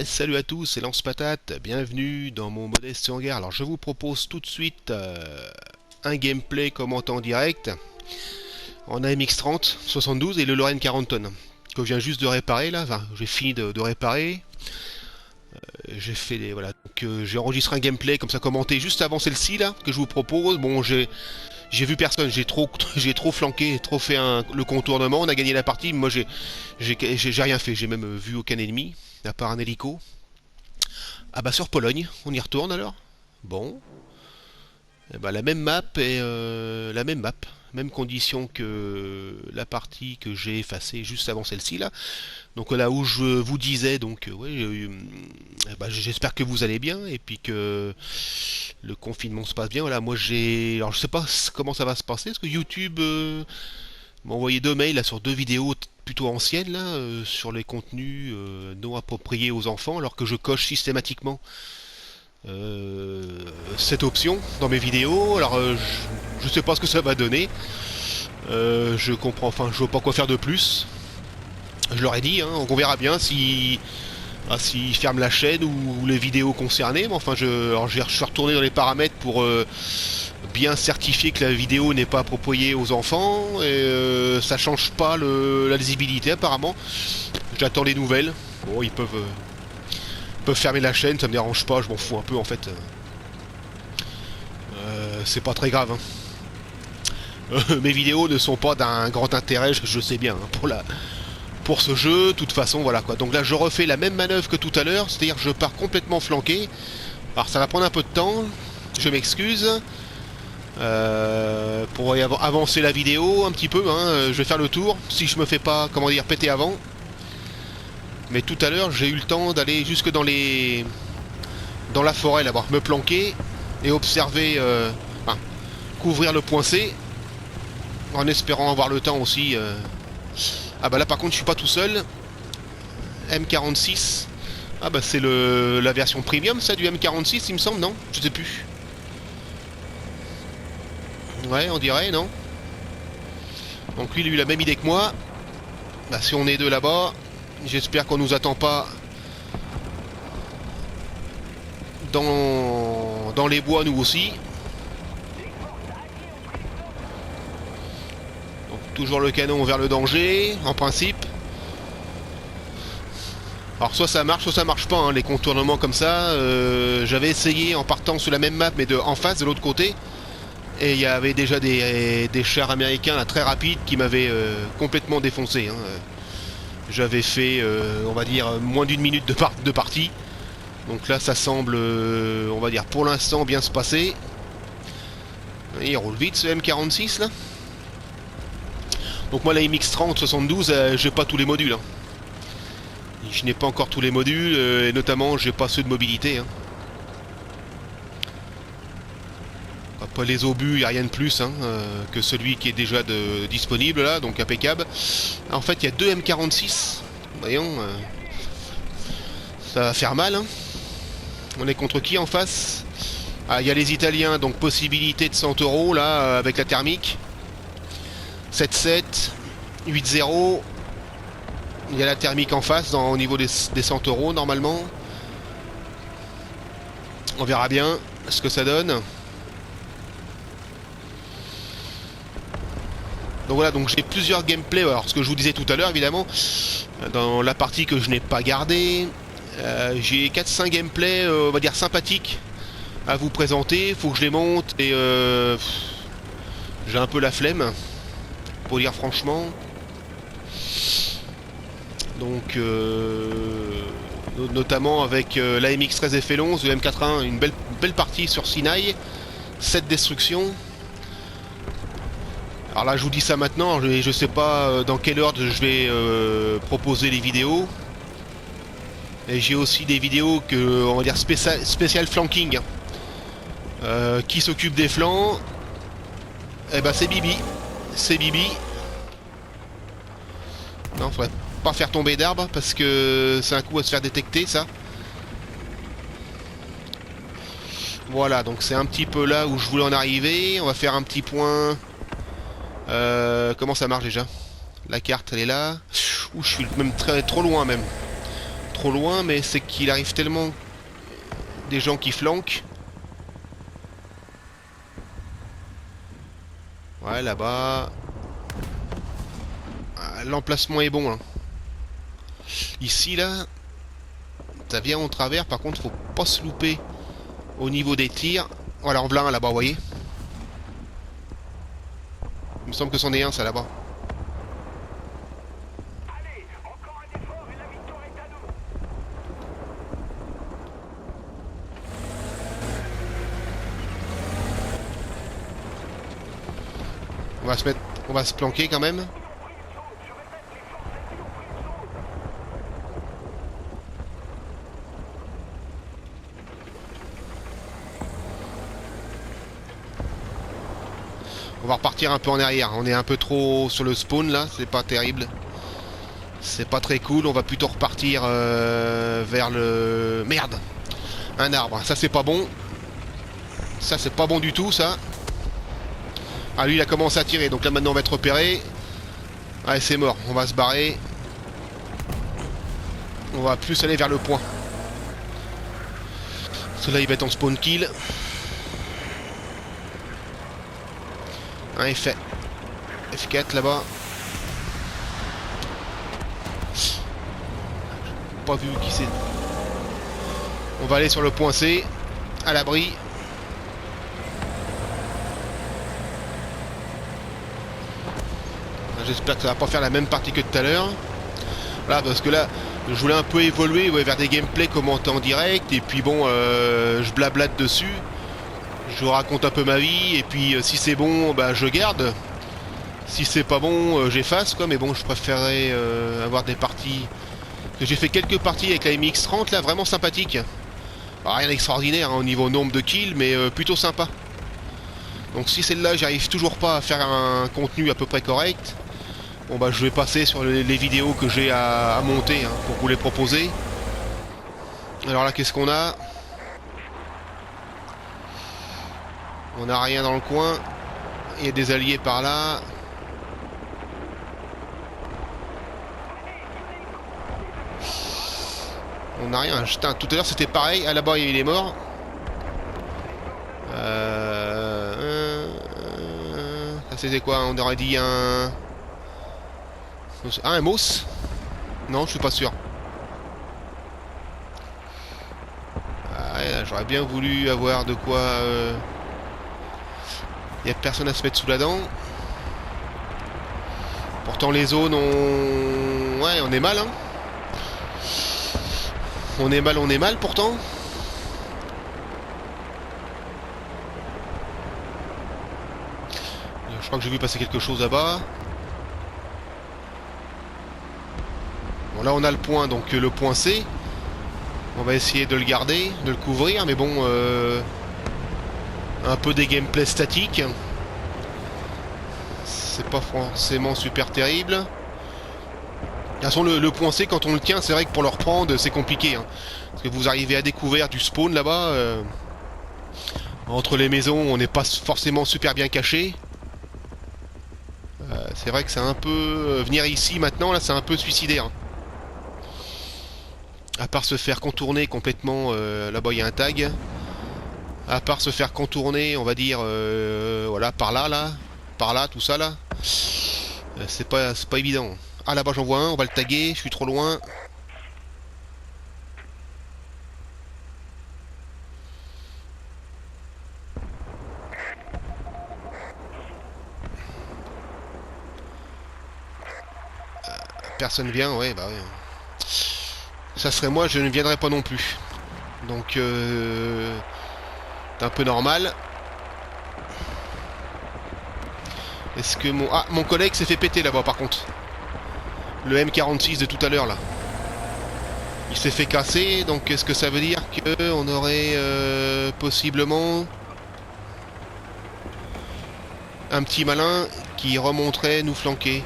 Salut à tous, c'est Lance Patate, bienvenue dans mon modeste hangar. Alors je vous propose tout de suite un gameplay commentant en direct en AMX30 72 et le Lorraine 40 tonnes que je viens juste de réparer là, enfin j'ai fini de réparer. J'ai fait des voilà, donc j'ai enregistré un gameplay comme ça commenté juste avant celle-ci là que je vous propose. Bon j'ai vu personne, j'ai trop j'ai trop flanqué, trop fait le contournement, on a gagné la partie, moi j'ai rien fait, j'ai même vu aucun ennemi à part un hélico. Ah bah sur Pologne, on y retourne alors. Bon, eh bah, la même map et la même map, même condition que la partie que j'ai effacée juste avant celle-ci là. Donc là où je vous disais, donc ouais, bah, j'espère que vous allez bien et puis que le confinement se passe bien. Voilà, moi alors je sais pas comment ça va se passer, parce que YouTube m'a envoyé 2 mails là, sur 2 vidéos plutôt anciennes là, sur les contenus non appropriés aux enfants, alors que je coche systématiquement cette option dans mes vidéos. Alors je sais pas ce que ça va donner. Je comprends, enfin je vois pas quoi faire de plus. Je leur ai dit, hein, on verra bien s'ils ferment la chaîne ou les vidéos concernées. Mais enfin je suis retourné dans les paramètres pour bien certifier que la vidéo n'est pas appropriée aux enfants. Et ça change pas la lisibilité apparemment. J'attends les nouvelles. Bon, ils peuvent fermer la chaîne, ça me dérange pas, je m'en fous un peu en fait. C'est pas très grave. Mes vidéos ne sont pas d'un grand intérêt, je sais bien, hein, pour ce jeu. De toute façon, voilà quoi. Donc là, je refais la même manœuvre que tout à l'heure, c'est-à-dire que je pars complètement flanqué. Alors ça va prendre un peu de temps, je m'excuse. Pour avancer la vidéo un petit peu, hein, je vais faire le tour, si je me fais pas, comment dire, péter avant. Mais tout à l'heure, j'ai eu le temps d'aller jusque dans la forêt là-bas, me planquer et observer, enfin, couvrir le point C, en espérant avoir le temps aussi. Ah bah là par contre je suis pas tout seul. M46. Ah bah c'est la version premium ça du M46 il me semble, non? Je sais plus. Ouais on dirait, non? Donc lui il a eu la même idée que moi. Bah si on est deux là-bas, j'espère qu'on nous attend pas dans les bois nous aussi. Donc toujours le canon vers le danger, en principe. Alors soit ça marche pas, hein, les contournements comme ça. J'avais essayé en partant sur la même map mais en face, de l'autre côté. Et il y avait déjà des chars américains là, très rapides qui m'avaient complètement défoncé. Hein. J'avais fait, on va dire, moins d'une minute de partie. Donc là, ça semble, on va dire, pour l'instant, bien se passer. Il roule vite ce M46 là. Donc moi, la MX-30 72, j'ai pas tous les modules. Hein. Je n'ai pas encore tous les modules, et notamment, j'ai pas ceux de mobilité. Hein. Pas les obus, il n'y a rien de plus hein, que celui qui est déjà disponible là, donc impeccable. En fait, il y a 2 M46. Voyons, ça va faire mal. Hein. On est contre qui en face? Ah, il y a les Italiens, donc possibilité de 100 € là, avec la thermique. 7-7, 8-0. Il y a la thermique en face, au niveau des 100 € normalement. On verra bien ce que ça donne. Donc voilà, donc j'ai plusieurs gameplays, alors ce que je vous disais tout à l'heure évidemment, dans la partie que je n'ai pas gardée, j'ai 4-5 gameplays, on va dire sympathiques à vous présenter, faut que je les monte et j'ai un peu la flemme, pour dire franchement. Donc notamment avec la MX-13 FL11, le M81, une belle partie sur Sinaï, 7 destructions. Alors là je vous dis ça maintenant, je sais pas dans quel ordre je vais proposer les vidéos. Et j'ai aussi des vidéos que, on va dire spécial flanking. Qui s'occupe des flancs? Eh ben c'est Bibi. C'est Bibi. Non, faudrait pas faire tomber d'arbres parce que c'est un coup à se faire détecter ça. Voilà, donc c'est un petit peu là où je voulais en arriver. On va faire un petit point. Comment ça marche déjà? La carte elle est là. Ouh, je suis même trop loin même. trop loin, mais c'est qu'il arrive tellement des gens qui flanquent. Ouais, là-bas. Ah, l'emplacement est bon, hein. Ici, là, ça vient en travers. Par contre, faut pas se louper au niveau des tirs. Voilà, en blanc, là-bas, vous voyez. Il me semble que c'en est un, ça, là-bas. On va se planquer quand même. On va repartir un peu en arrière. On est un peu trop sur le spawn là, c'est pas terrible. C'est pas très cool. On va plutôt repartir vers le... Merde! Un arbre. Ça c'est pas bon. Ça c'est pas bon du tout ça. Ah lui il a commencé à tirer. Donc là maintenant on va être repéré. Allez c'est mort. On va se barrer. On va plus aller vers le point. Celui-là il va être en spawn kill. Un F... F4 là-bas. Pas vu qui c'est. On va aller sur le point C. À l'abri. J'espère que ça va pas faire la même partie que tout à l'heure. Là parce que là je voulais un peu évoluer vers des gameplays commentés en direct. Et puis bon je blablate dessus. Je vous raconte un peu ma vie. Et puis si c'est bon bah je garde. Si c'est pas bon j'efface quoi. Mais bon je préférerais avoir des parties. J'ai fait quelques parties avec la MX30 là vraiment sympathique. Alors, rien d'extraordinaire hein, au niveau nombre de kills. Mais plutôt sympa. Donc si celle-là j'arrive toujours pas à faire un contenu à peu près correct. Bon bah je vais passer sur les vidéos que j'ai à monter hein, pour vous les proposer. Alors là qu'est-ce qu'on a? On n'a rien dans le coin. Il y a des alliés par là. On n'a rien. Putain, tout à l'heure c'était pareil. Ah là-bas il est mort. Ça c'était quoi? On aurait dit un... Ah, un Moss? Non, je suis pas sûr. Ah, ouais, j'aurais bien voulu avoir de quoi... Il n'y a personne à se mettre sous la dent. Pourtant les zones, ouais, on est mal, hein. On est mal pourtant. Je crois que j'ai vu passer quelque chose là-bas. Bon là on a le point, donc le point C. On va essayer de le garder, de le couvrir, mais bon un peu des gameplays statiques. C'est pas forcément super terrible. De toute façon le point C quand on le tient c'est vrai que pour le reprendre c'est compliqué hein. Parce que vous arrivez à découvrir du spawn là-bas entre les maisons on n'est pas forcément super bien caché. C'est vrai que c'est un peu... venir ici maintenant là c'est un peu suicidaire. À part se faire contourner complètement, là-bas il y a un tag. À part se faire contourner, on va dire, voilà, par là, tout ça là. C'est pas évident. Ah là-bas j'en vois un, on va le taguer, je suis trop loin. Personne vient, ouais, bah ouais. Ça serait moi, je ne viendrai pas non plus. Donc, c'est un peu normal. Est-ce que mon... Ah, mon collègue s'est fait péter là-bas par contre. Le M46 de tout à l'heure là. Il s'est fait casser, donc est-ce que ça veut dire qu'on aurait possiblement un petit malin qui remonterait nous flanquer?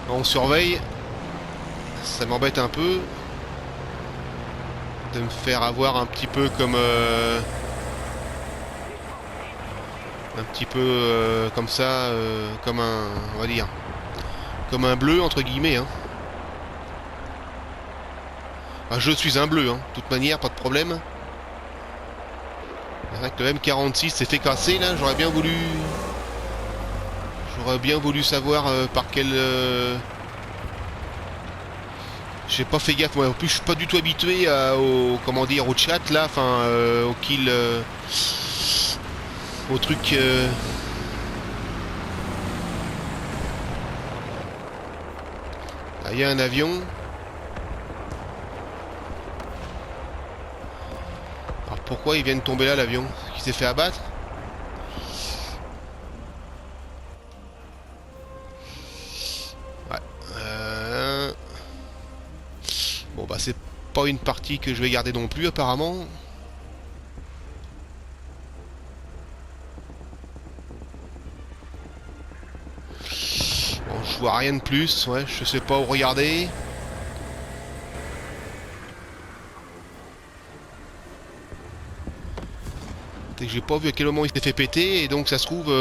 On surveille. Ça m'embête un peu de me faire avoir un petit peu comme un petit peu comme ça, comme un, on va dire, comme un bleu entre guillemets. Hein. Ah, je suis un bleu, hein. De toute manière, pas de problème. C'est vrai que le M46 s'est fait casser là. J'aurais bien voulu savoir par quel. J'ai pas fait gaffe. Moi, en plus, je suis pas du tout habitué au, comment dire, au chat là, enfin, au kill, au truc. Là, il y a un avion. Alors pourquoi il vient de tomber là, l'avion? Il s'est fait abattre? Ouais. Bon bah c'est pas une partie que je vais garder non plus apparemment. Bon, je vois rien de plus, ouais, je sais pas où regarder. C'est que j'ai pas vu à quel moment il s'est fait péter et donc ça se trouve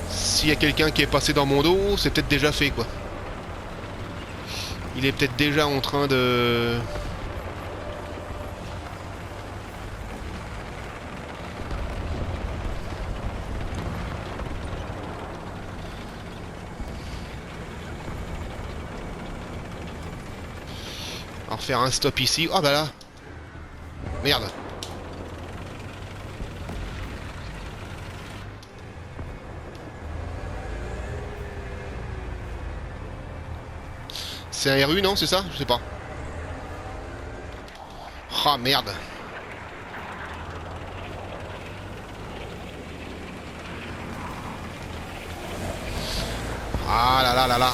s'il y a quelqu'un qui est passé dans mon dos, c'est peut-être déjà fait quoi. Il est peut-être déjà en train de... Alors faire un stop ici. Ah bah là. Merde. C'est un RU non, c'est ça? Je sais pas. Ah merde. Ah là là là là.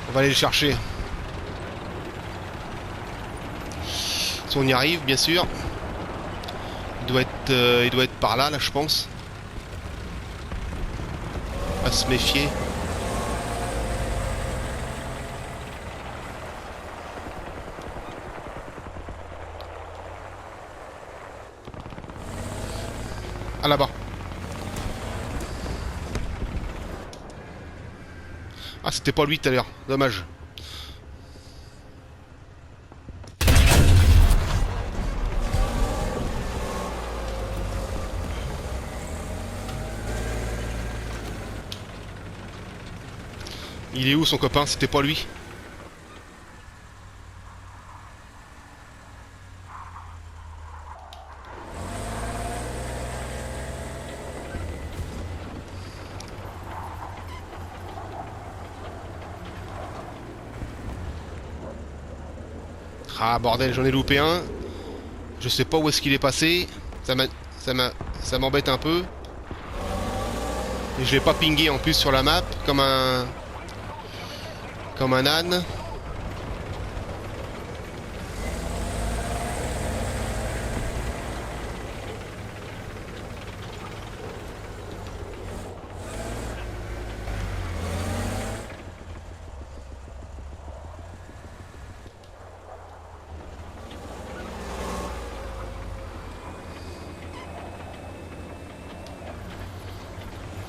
On va aller le chercher. Si on y arrive, bien sûr. Il doit être par là, là, je pense. À se méfier. Ah là-bas. Ah, c'était pas lui tout à l'heure. Dommage. Il est où son copain? C'était pas lui. Ah bordel, j'en ai loupé un. Je sais pas où est-ce qu'il est passé. Ça m'embête un peu. Et je l'ai pas pingé en plus sur la map comme un âne.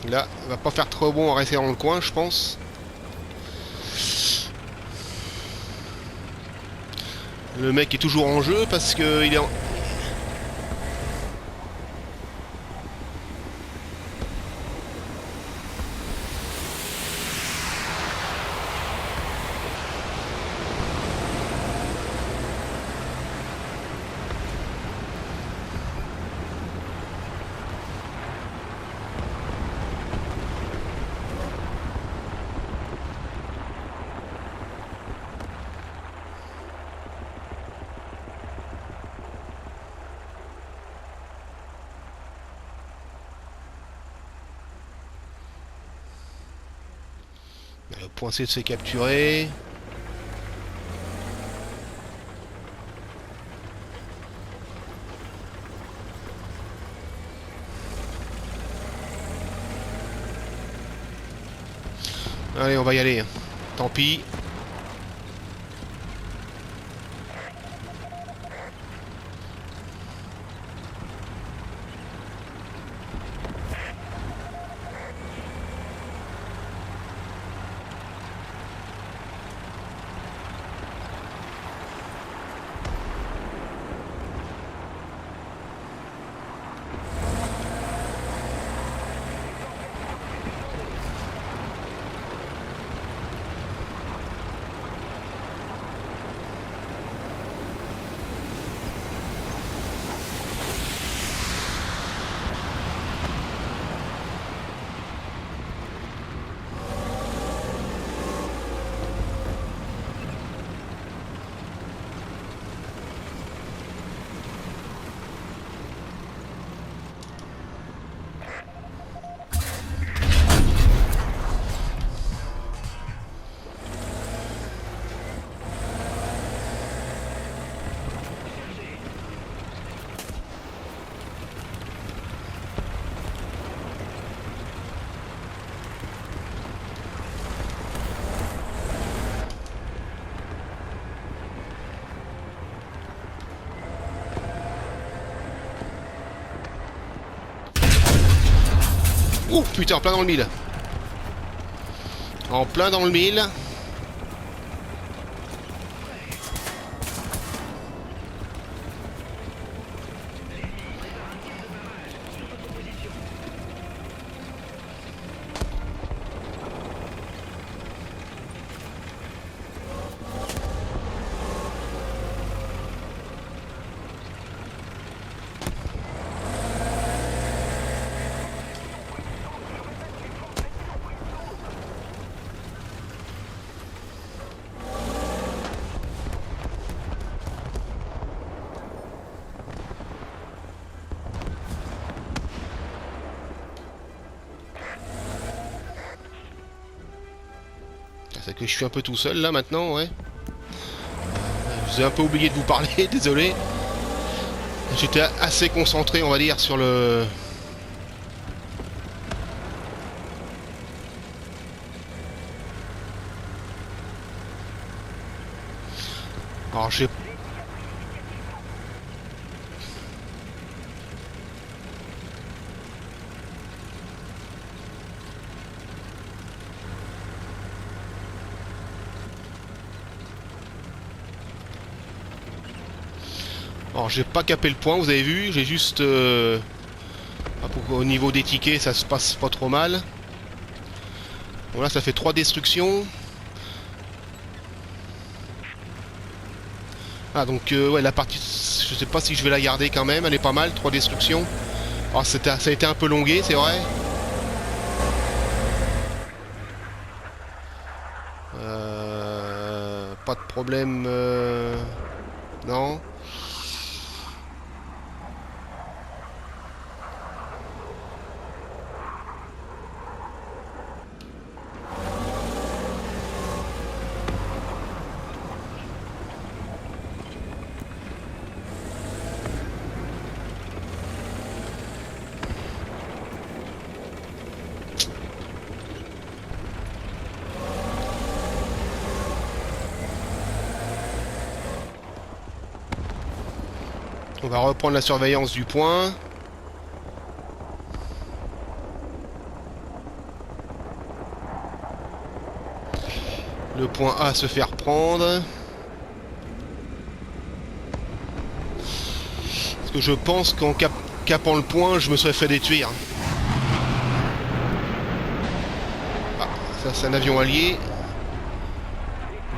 Là, il va pas faire trop bon en rester dans le coin, je pense. Le mec est toujours en jeu parce que il est en... Le point C de se capturer. Allez, on va y aller. Tant pis. Ouh putain, en plein dans le mille. En plein dans le mille. C'est que je suis un peu tout seul là maintenant, ouais. Je vous ai un peu oublié de vous parler, désolé. J'étais assez concentré, on va dire, sur le... Alors j'ai... Alors j'ai pas capé le point, vous avez vu, j'ai juste... au niveau des tickets, ça se passe pas trop mal. Bon là ça fait 3 destructions. Ah donc ouais, la partie, je sais pas si je vais la garder quand même, elle est pas mal, 3 destructions. Alors ça a été un peu longué, c'est vrai. Pas de problème, non. On va reprendre la surveillance du point. Le point A se fait reprendre. Parce que je pense qu'en capant le point, je me serais fait détruire. Ah, ça c'est un avion allié.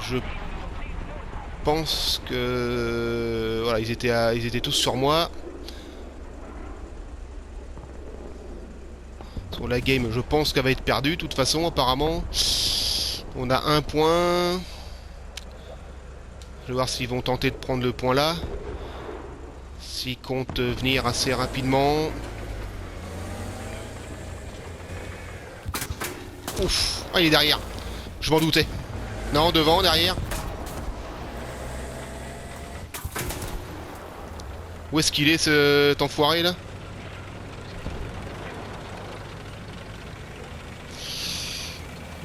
Je pense que... Voilà, ils étaient tous sur moi. Sur la game, je pense qu'elle va être perdue, de toute façon, apparemment. On a un point. Je vais voir s'ils vont tenter de prendre le point là. S'ils comptent venir assez rapidement. Ouf, ah, il est derrière. Je m'en doutais. Non, devant, derrière. Où est-ce qu'il est, cet enfoiré là?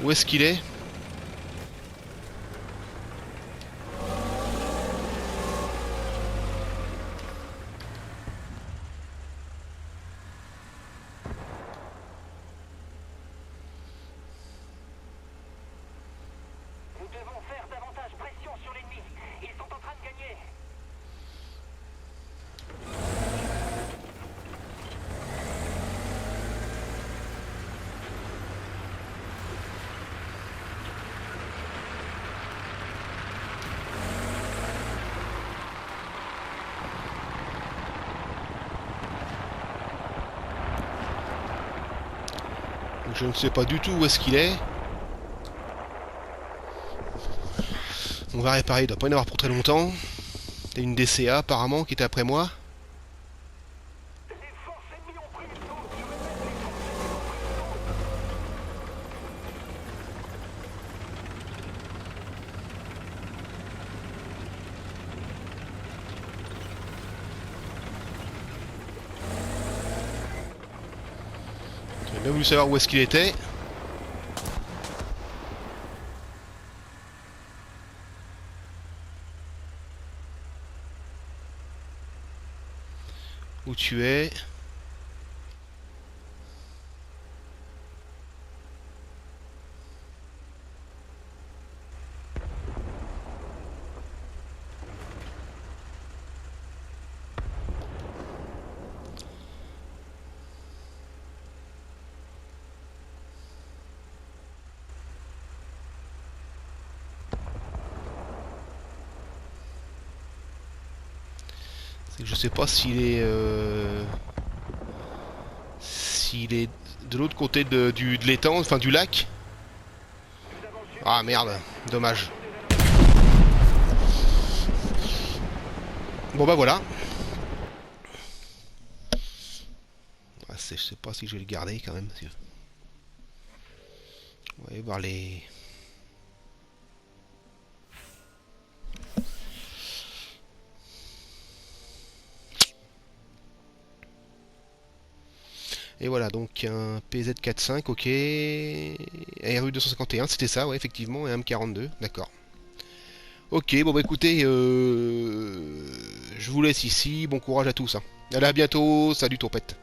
Où est-ce qu'il est? Nous devons faire davantage pression sur l'ennemi. Ils sont en train de gagner. Je ne sais pas du tout où est-ce qu'il est. On va réparer, il doit pas y en avoir pour très longtemps. T'as une DCA apparemment qui était après moi. Les forces ennemies ont pris le dos. Je répète, les forces ennemies ont pris le dos. J'aurais bien voulu savoir où est-ce qu'il était. Où tu es? C'est que je sais pas s'il est de l'autre côté de l'étang, enfin du lac. Ah merde, dommage. Bon bah voilà. Ah, je sais pas si je vais le garder quand même. On va aller voir les... Et voilà, donc un PZ45, ok. ARU 251, c'était ça, ouais, effectivement, et un M42, d'accord. Ok, bon bah écoutez, je vous laisse ici, bon courage à tous. Hein. Allez, à bientôt, salut Tourpette.